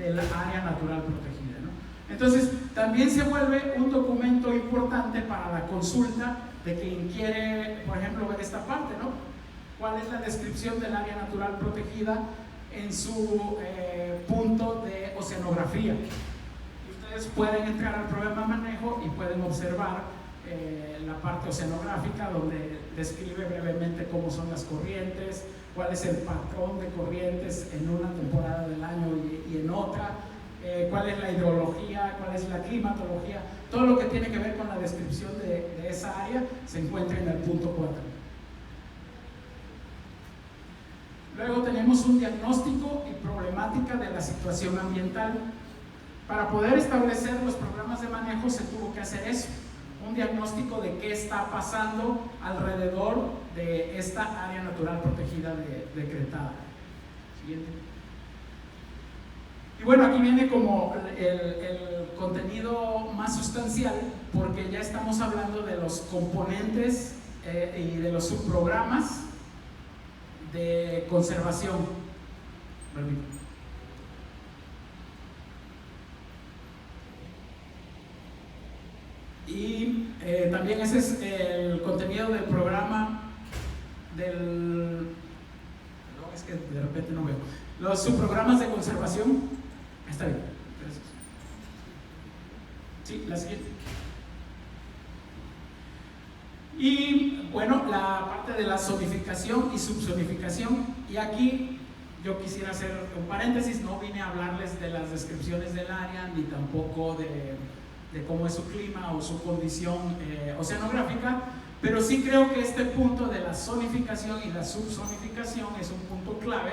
del área natural protegida, ¿no? Entonces, también se vuelve un documento importante para la consulta de quien quiere, por ejemplo, ver esta parte, ¿no? ¿Cuál es la descripción del área natural protegida en su punto de oceanografía? Y ustedes pueden entrar al programa de manejo y pueden observar la parte oceanográfica, donde describe brevemente cómo son las corrientes, cuál es el patrón de corrientes en una temporada del año y en otra, cuál es la hidrología, cuál es la climatología. Todo lo que tiene que ver con la descripción de esa área se encuentra en el punto 4. Luego tenemos un diagnóstico y problemática de la situación ambiental. Para poder establecer los programas de manejo se tuvo que hacer eso, un diagnóstico de qué está pasando alrededor de esta área natural protegida decretada. Siguiente. Y bueno, aquí viene como el contenido más sustancial, porque ya estamos hablando de los componentes y de los subprogramas de conservación. Y también ese es el contenido del programa del... No, es que de repente no veo. Los subprogramas de conservación. Está bien, gracias. Sí, la siguiente. Y bueno, la parte de la zonificación y subzonificación. Y aquí yo quisiera hacer un paréntesis, no vine a hablarles de las descripciones del área, ni tampoco de cómo es su clima o su condición oceanográfica, pero sí creo que este punto de la zonificación y la subzonificación es un punto clave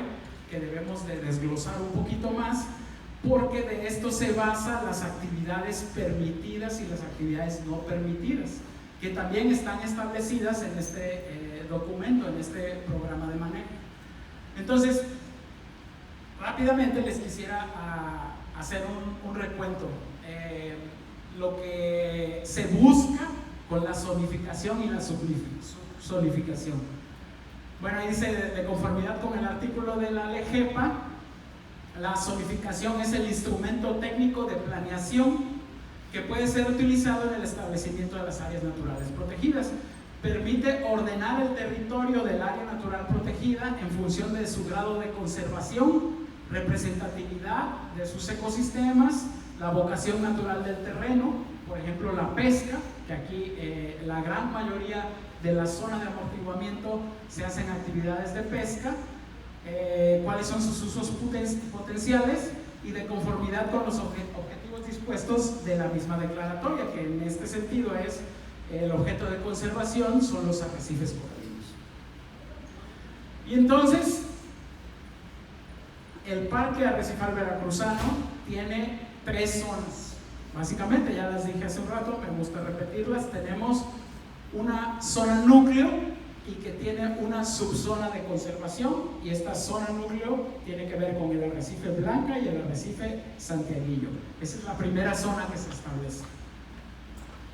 que debemos de desglosar un poquito más, porque de esto se basan las actividades permitidas y las actividades no permitidas, que también están establecidas en este documento, en este programa de manejo. Entonces, rápidamente les quisiera hacer un recuento. Lo que se busca con la zonificación y la subzonificación. Bueno, ahí dice, de conformidad con el artículo de la LGEPA, la zonificación es el instrumento técnico de planeación que puede ser utilizado en el establecimiento de las áreas naturales protegidas. Permite ordenar el territorio del área natural protegida en función de su grado de conservación, representatividad de sus ecosistemas, la vocación natural del terreno, por ejemplo la pesca, que aquí la gran mayoría de la zona de amortiguamiento se hacen actividades de pesca, cuáles son sus usos potenciales y de conformidad con los objetivos dispuestos de la misma declaratoria, que en este sentido es el objeto de conservación son los arrecifes coralinos. Y entonces el Parque Arrecifal Veracruzano tiene 3 zonas. Básicamente, ya las dije hace un rato, me gusta repetirlas. Tenemos una zona núcleo y que tiene una subzona de conservación, y esta zona núcleo tiene que ver con el arrecife Blanca y el arrecife Santiaguillo. Esa es la primera zona que se establece.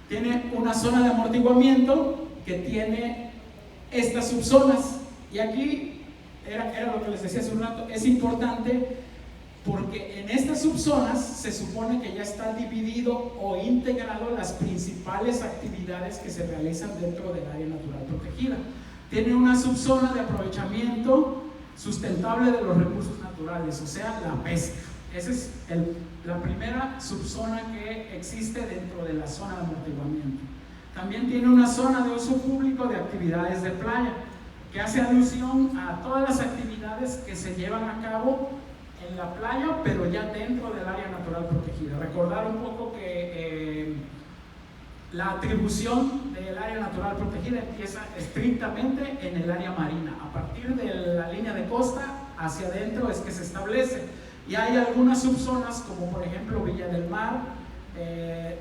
Tiene una zona de amortiguamiento que tiene estas subzonas, y aquí era lo que les decía hace un rato, es importante porque en estas subzonas se supone que ya está dividido o integrado las principales actividades que se realizan dentro del área natural protegida. Tiene una subzona de aprovechamiento sustentable de los recursos naturales, o sea, la pesca. Esa es la primera subzona que existe dentro de la zona de amortiguamiento. También tiene una zona de uso público de actividades de playa, que hace alusión a todas las actividades que se llevan a cabo en la playa, pero ya dentro del área natural protegida. Recordar un poco que la atribución del área natural protegida empieza estrictamente en el área marina. A partir de la línea de costa hacia adentro es que se establece, y hay algunas subzonas como por ejemplo Villa del Mar,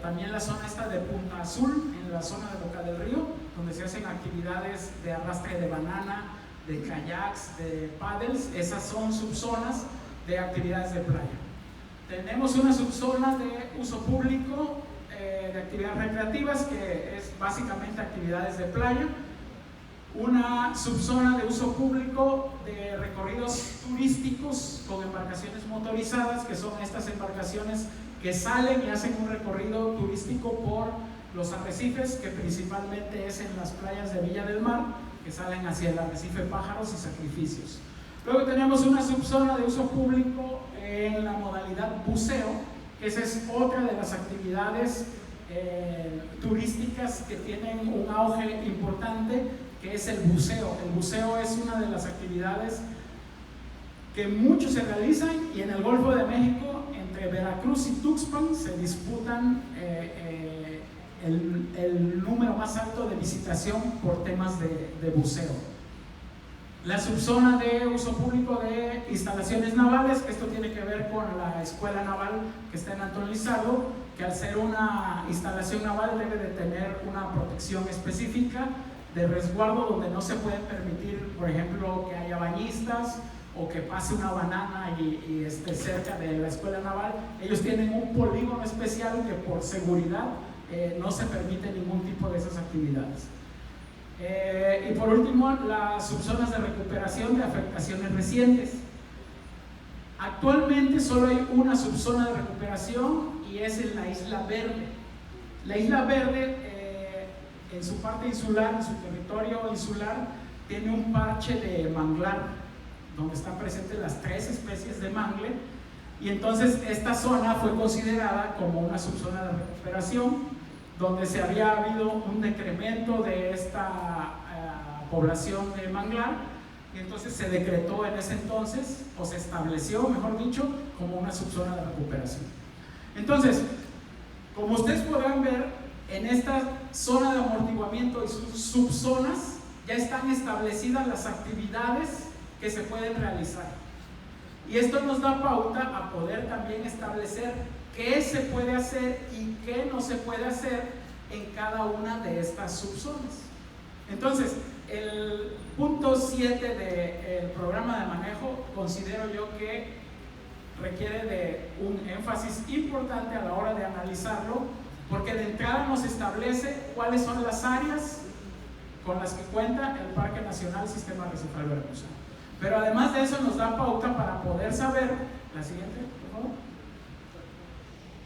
también la zona esta de Punta Azul, en la zona de Boca del Río, donde se hacen actividades de arrastre de banana, de kayaks, de paddles. Esas son subzonas de actividades de playa. Tenemos una subzona de uso público de actividades recreativas, que es básicamente actividades de playa, una subzona de uso público de recorridos turísticos con embarcaciones motorizadas, que son estas embarcaciones que salen y hacen un recorrido turístico por los arrecifes, que principalmente es en las playas de Villa del Mar, que salen hacia el arrecife Pájaros y Sacrificios. Luego tenemos una subzona de uso público en la modalidad buceo, que esa es otra de las actividades turísticas que tienen un auge importante, que es el buceo. El buceo es una de las actividades que muchos se realizan, y en el Golfo de México, entre Veracruz y Tuxpan, se disputan el número más alto de visitación por temas de buceo. La subzona de uso público de instalaciones navales, esto tiene que ver con la escuela naval que está en Antón Lizardo, que al ser una instalación naval debe de tener una protección específica de resguardo, donde no se puede permitir, por ejemplo, que haya bañistas o que pase una banana y esté cerca de la escuela naval. Ellos tienen un polígono especial que por seguridad no se permite ningún tipo de esas actividades. Y por último, las subzonas de recuperación de afectaciones recientes. Actualmente solo hay una subzona de recuperación, y es en la Isla Verde. La Isla Verde, en su parte insular, en su territorio insular, tiene un parche de manglar, donde están presentes las 3 especies de mangle, y entonces esta zona fue considerada como una subzona de recuperación, donde se había habido un decremento de esta población de manglar, y entonces se decretó en ese entonces, o se estableció, mejor dicho, como una subzona de recuperación. Entonces, como ustedes podrán ver, en esta zona de amortiguamiento y sus subzonas ya están establecidas las actividades que se pueden realizar, y esto nos da pauta a poder también establecer qué se puede hacer y qué no se puede hacer en cada una de estas subzonas. Entonces, el punto 7 del programa de manejo considero yo que requiere de un énfasis importante a la hora de analizarlo, porque de entrada nos establece cuáles son las áreas con las que cuenta el Parque Nacional Sistema Arrecifal Veracruzano. Pero además de eso nos da pauta para poder saber, la siguiente, por favor,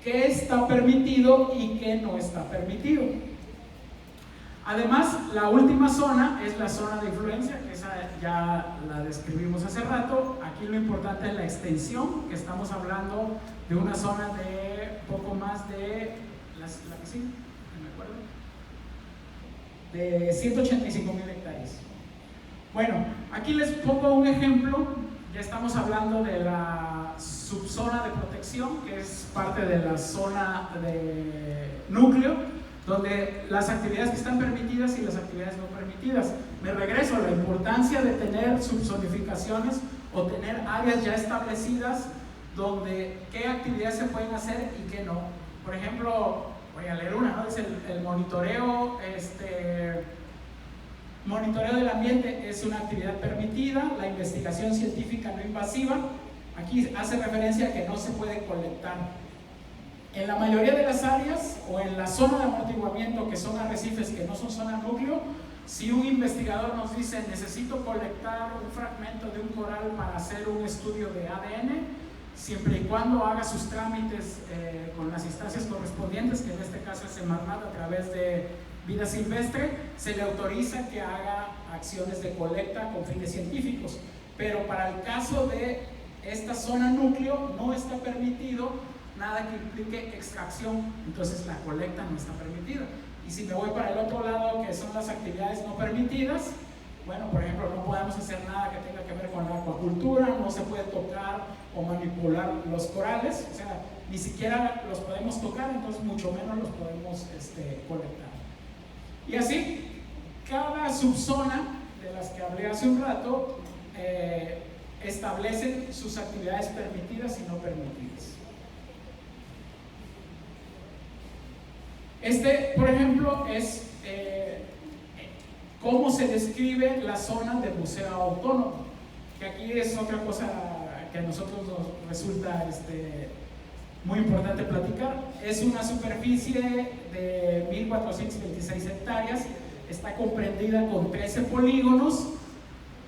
qué está permitido y qué no está permitido. Además, la última zona es la zona de influencia, que esa ya la describimos hace rato. Aquí lo importante es la extensión, que estamos hablando de una zona de poco más de, la que sí, me acuerdo, de 185,000 hectáreas. Bueno, aquí les pongo un ejemplo. Ya estamos hablando de la subzona de protección, que es parte de la zona de núcleo, donde las actividades que están permitidas y las actividades no permitidas. Me regreso a la importancia de tener subzonificaciones o tener áreas ya establecidas donde qué actividades se pueden hacer y qué no. Por ejemplo, voy a leer una, ¿no? Dice el monitoreo, monitoreo del ambiente es una actividad permitida. La investigación científica no invasiva, aquí hace referencia a que no se puede colectar. En la mayoría de las áreas o en la zona de amortiguamiento, que son arrecifes que no son zona núcleo, si un investigador nos dice necesito colectar un fragmento de un coral para hacer un estudio de ADN, siempre y cuando haga sus trámites con las instancias correspondientes, que en este caso es Semarnat a través de Vida Silvestre, se le autoriza que haga acciones de colecta con fines científicos. Pero para el caso de esta zona núcleo no está permitido nada que implique extracción, entonces la colecta no está permitida. Y si me voy para el otro lado, que son las actividades no permitidas, bueno, por ejemplo, no podemos hacer nada que tenga que ver con la acuacultura, no se puede tocar o manipular los corales, o sea, ni siquiera los podemos tocar, entonces mucho menos los podemos colectar. Y así, cada subzona de las que hablé hace un rato establecen sus actividades permitidas y no permitidas. Por ejemplo, es cómo se describe la zona de buceo autónomo, que aquí es otra cosa que a nosotros nos resulta muy importante platicar. Es una superficie de 1.426 hectáreas está comprendida con 13 polígonos,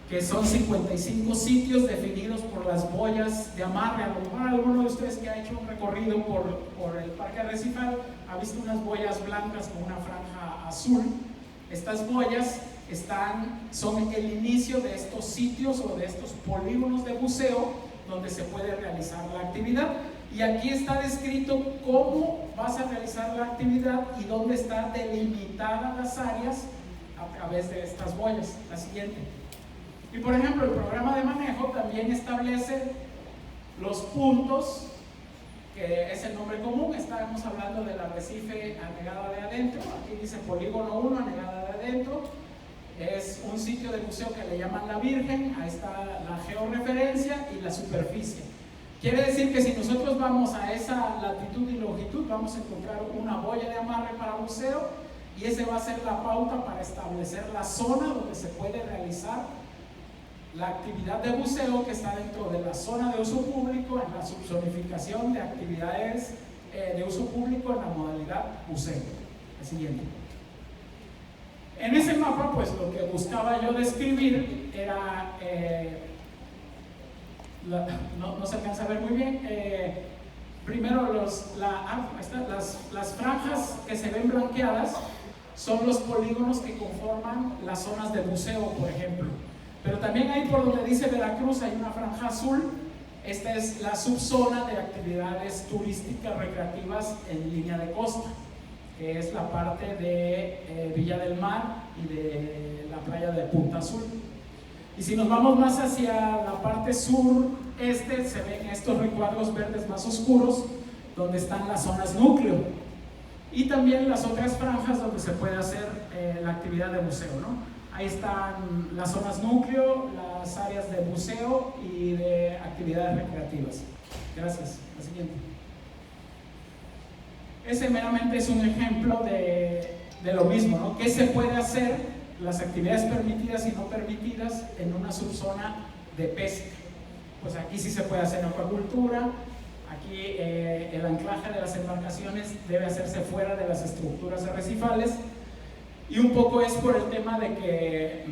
que son 55 sitios definidos por las boyas de amarre. A lo mejor alguno de ustedes que ha hecho un recorrido por el Parque Arrecifal ha visto unas boyas blancas con una franja azul. Estas boyas son el inicio de estos sitios o de estos polígonos de buceo donde se puede realizar la actividad. Y aquí está descrito cómo vas a realizar la actividad y dónde están delimitadas las áreas a través de estas boyas. La siguiente. Y por ejemplo, el programa de manejo también establece los puntos, que es el nombre común. Estábamos hablando del arrecife anegada de adentro. Aquí dice polígono 1, anegada de adentro. Es un sitio de buceo que le llaman la Virgen. Ahí está la georreferencia y la superficie. Quiere decir que si nosotros vamos a esa latitud y longitud, vamos a encontrar una boya de amarre para buceo, y ese va a ser la pauta para establecer la zona donde se puede realizar la actividad de buceo, que está dentro de la zona de uso público, en la subzonificación de actividades de uso público en la modalidad buceo. El siguiente. En ese mapa, pues lo que buscaba yo describir era, no se alcanza a ver muy bien, primero las franjas que se ven blanqueadas son los polígonos que conforman las zonas de buceo, por ejemplo. Pero también ahí por donde dice Veracruz hay una franja azul. Esta es la subzona de actividades turísticas recreativas en línea de costa, que es la parte de Villa del Mar y de la playa de Punta Azul. Y si nos vamos más hacia la parte sureste, se ven estos recuadros verdes más oscuros, donde están las zonas núcleo. Y también las otras franjas donde se puede hacer la actividad de buceo, ¿no? Ahí están las zonas núcleo, las áreas de buceo y de actividades recreativas. Gracias. La siguiente. Ese meramente es un ejemplo de lo mismo, ¿no? ¿Qué se puede hacer? Las actividades permitidas y no permitidas en una subzona de pesca. Pues aquí sí se puede hacer acuacultura. Aquí el anclaje de las embarcaciones debe hacerse fuera de las estructuras arrecifales. Y un poco es por el tema de que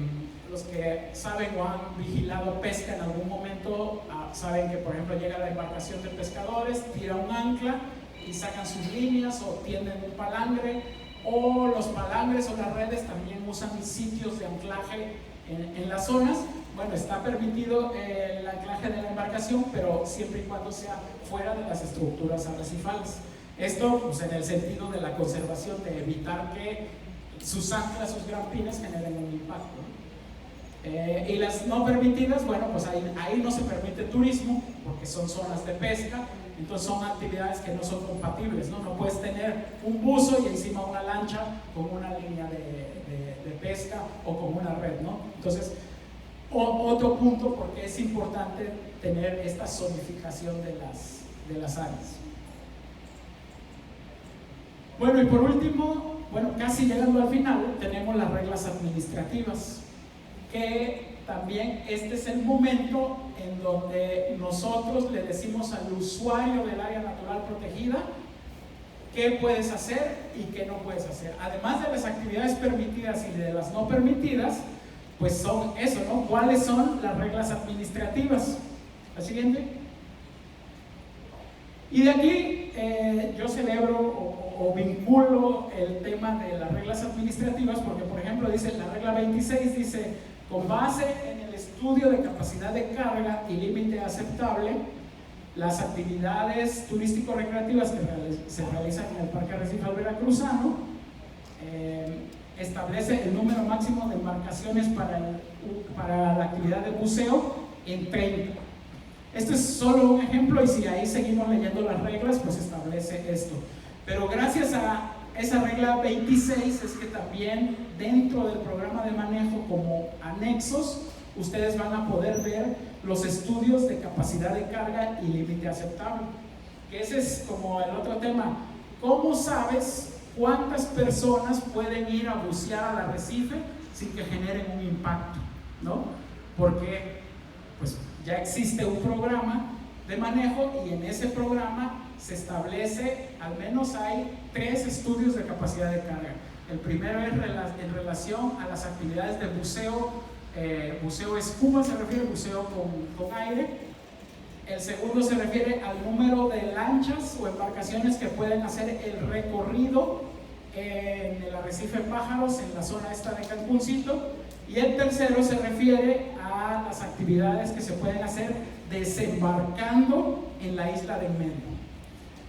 los que saben o han vigilado pesca en algún momento saben que, por ejemplo, llega la embarcación de pescadores, tira un ancla y sacan sus líneas o tienden un palangre, o los palangres o las redes también usan sitios de anclaje en las zonas. Bueno, está permitido el anclaje de la embarcación, pero siempre y cuando sea fuera de las estructuras arrecifales. Esto pues, en el sentido de la conservación, de evitar que sus anclas, sus grampinas generen un impacto, ¿no? Y las no permitidas, bueno, pues ahí no se permite turismo porque son zonas de pesca, entonces son actividades que no son compatibles, ¿no? No puedes tener un buzo y encima una lancha con una línea de pesca o con una red, ¿no? Entonces, otro punto porque es importante tener esta zonificación de las áreas. Bueno, y por último, casi llegando al final, tenemos las reglas administrativas, que también este es el momento en donde nosotros le decimos al usuario del área natural protegida qué puedes hacer y qué no puedes hacer. Además de las actividades permitidas y de las no permitidas, pues son eso, ¿no? ¿Cuáles son las reglas administrativas? La siguiente. Y de aquí yo celebro o vinculo el tema de las reglas administrativas porque, por ejemplo, dice la regla 26, dice, con base en el estudio de capacidad de carga y límite aceptable, las actividades turístico-recreativas que se realizan en el Parque Arrecifal Veracruzano, establece el número máximo de embarcaciones para la actividad de buceo en 30. Este es solo un ejemplo y si ahí seguimos leyendo las reglas, pues establece esto. Pero gracias a esa regla 26 es que también dentro del programa de manejo como anexos, ustedes van a poder ver los estudios de capacidad de carga y límite aceptable. Que ese es como el otro tema. ¿Cómo sabes cuántas personas pueden ir a bucear al arrecife sin que generen un impacto? ¿No? Porque pues ya existe un programa de manejo y en ese programa se establece, al menos hay 3 estudios de capacidad de carga. El primero es en relación a las actividades de buceo, buceo escuba se refiere, buceo con aire. El segundo se refiere al número de lanchas o embarcaciones que pueden hacer el recorrido en el arrecife Pájaros, en la zona esta de Cancuncito. Y el tercero se refiere a las actividades que se pueden hacer desembarcando en la isla de en medio.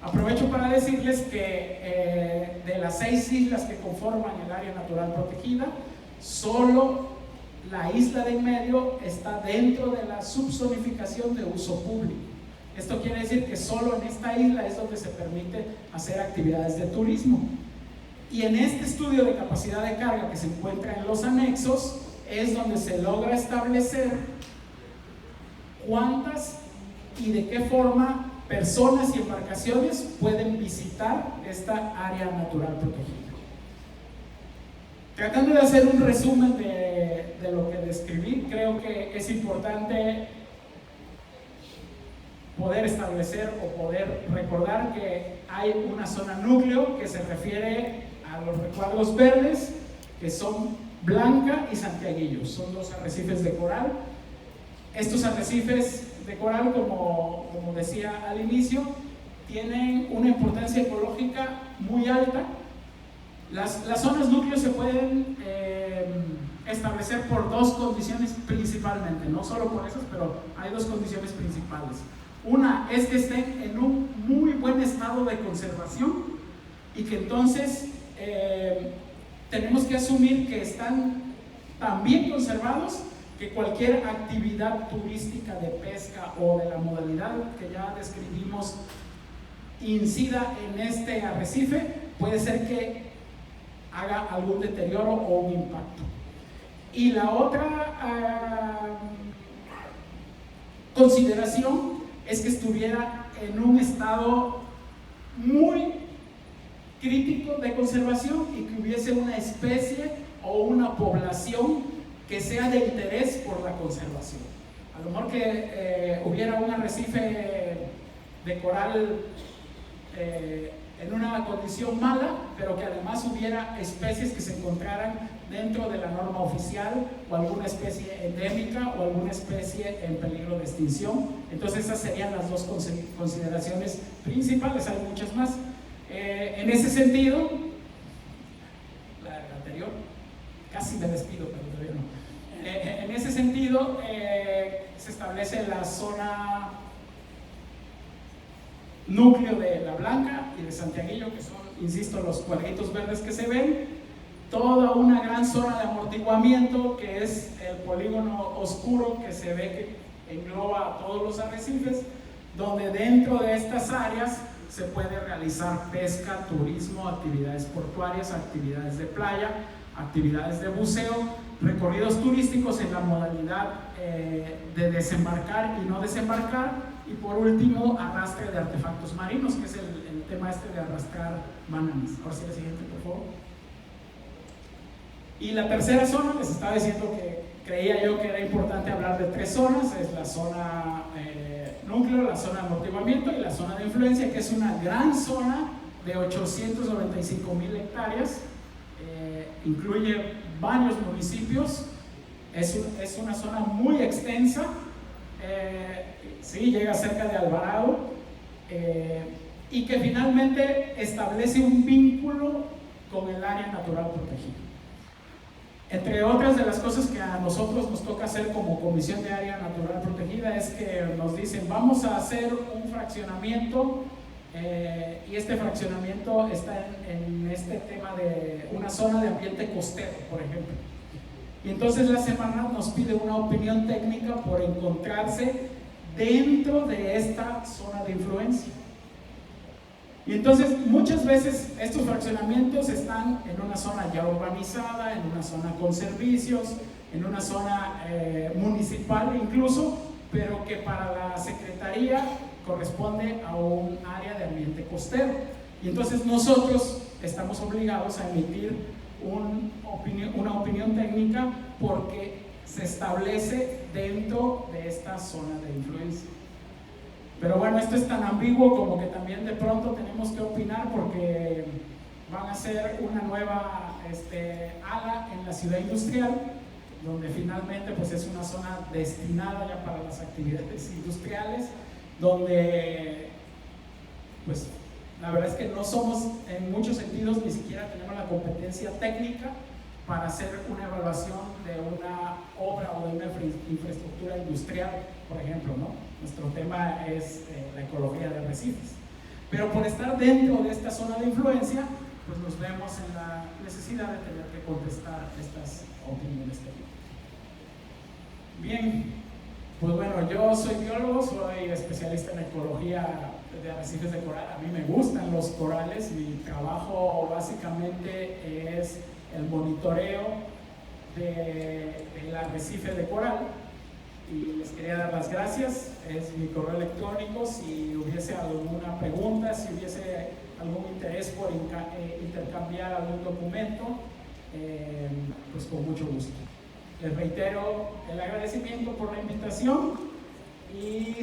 Aprovecho para decirles que de las 6 islas que conforman el área natural protegida, solo la isla de en medio está dentro de la subzonificación de uso público. Esto quiere decir que solo en esta isla es donde se permite hacer actividades de turismo. Y en este estudio de capacidad de carga que se encuentra en los anexos es donde se logra establecer cuántas y de qué forma personas y embarcaciones pueden visitar esta área natural protegida. Tratando de hacer un resumen de lo que describí, creo que es importante poder establecer o poder recordar que hay una zona núcleo que se refiere a los recuadros verdes, que son Blanca y Santiaguillo, son 2 arrecifes de coral. Estos arrecifes de coral, como decía al inicio, tienen una importancia ecológica muy alta. Las zonas núcleos se pueden establecer por 2 condiciones principalmente, no solo por esas, pero hay 2 condiciones principales. Una es que estén en un muy buen estado de conservación y que entonces tenemos que asumir que están tan bien conservados que cualquier actividad turística de pesca o de la modalidad que ya describimos incida en este arrecife, puede ser que haga algún deterioro o un impacto. Y la otra consideración es que estuviera en un estado muy crítico de conservación y que hubiese una especie o una población que sea de interés por la conservación. A lo mejor que hubiera un arrecife de coral en una condición mala, pero que además hubiera especies que se encontraran dentro de la norma oficial, o alguna especie endémica o alguna especie en peligro de extinción. Entonces esas serían las 2 consideraciones principales, hay muchas más. En ese sentido, la anterior, casi me despido, pero todavía no. En ese sentido, se establece la zona núcleo de La Blanca y de Santiaguillo, que son, insisto, los cuadritos verdes que se ven, toda una gran zona de amortiguamiento que es el polígono oscuro que se ve que engloba a todos los arrecifes, donde dentro de estas áreas se puede realizar pesca, turismo, actividades portuarias, actividades de playa, actividades de buceo, recorridos turísticos en la modalidad de desembarcar y no desembarcar, y por último arrastre de artefactos marinos, que es el tema este de arrastrar bananas. Ahora sí, la siguiente, por favor. Y la tercera zona, les estaba diciendo que creía yo que era importante hablar de 3 zonas, es la zona núcleo, la zona de amortiguamiento y la zona de influencia, que es una gran zona de 895,000 hectáreas, incluye varios municipios, es una zona muy extensa, sí, llega cerca de Alvarado, y que finalmente establece un vínculo con el área natural protegida. Entre otras de las cosas que a nosotros nos toca hacer como Comisión de Área Natural Protegida es que nos dicen, vamos a hacer un fraccionamiento, y este fraccionamiento está en este tema de una zona de ambiente costero, por ejemplo. Y entonces la Semarnat nos pide una opinión técnica por encontrarse dentro de esta zona de influencia. Y entonces muchas veces estos fraccionamientos están en una zona ya urbanizada, en una zona con servicios, en una zona municipal incluso, pero que para la Secretaría corresponde a un área de ambiente costero. Y entonces nosotros estamos obligados a emitir una opinión técnica porque se establece dentro de esta zona de influencia. Pero bueno, esto es tan ambiguo como que también de pronto tenemos que opinar porque van a hacer una nueva ala en la ciudad industrial, donde finalmente pues es una zona destinada ya para las actividades industriales, donde pues la verdad es que no somos en muchos sentidos, ni siquiera tenemos la competencia técnica para hacer una evaluación de una obra o de una infraestructura industrial, por ejemplo, ¿no? Nuestro tema es la ecología de arrecifes. Pero por estar dentro de esta zona de influencia, pues nos vemos en la necesidad de tener que contestar estas opiniones técnicas. Bien, pues bueno, yo soy biólogo, soy especialista en ecología de arrecifes de coral. A mí me gustan los corales, mi trabajo básicamente es el monitoreo del arrecife de coral. Y les quería dar las gracias, es mi correo electrónico, si hubiese alguna pregunta, si hubiese algún interés por intercambiar algún documento, pues con mucho gusto. Les reitero el agradecimiento por la invitación y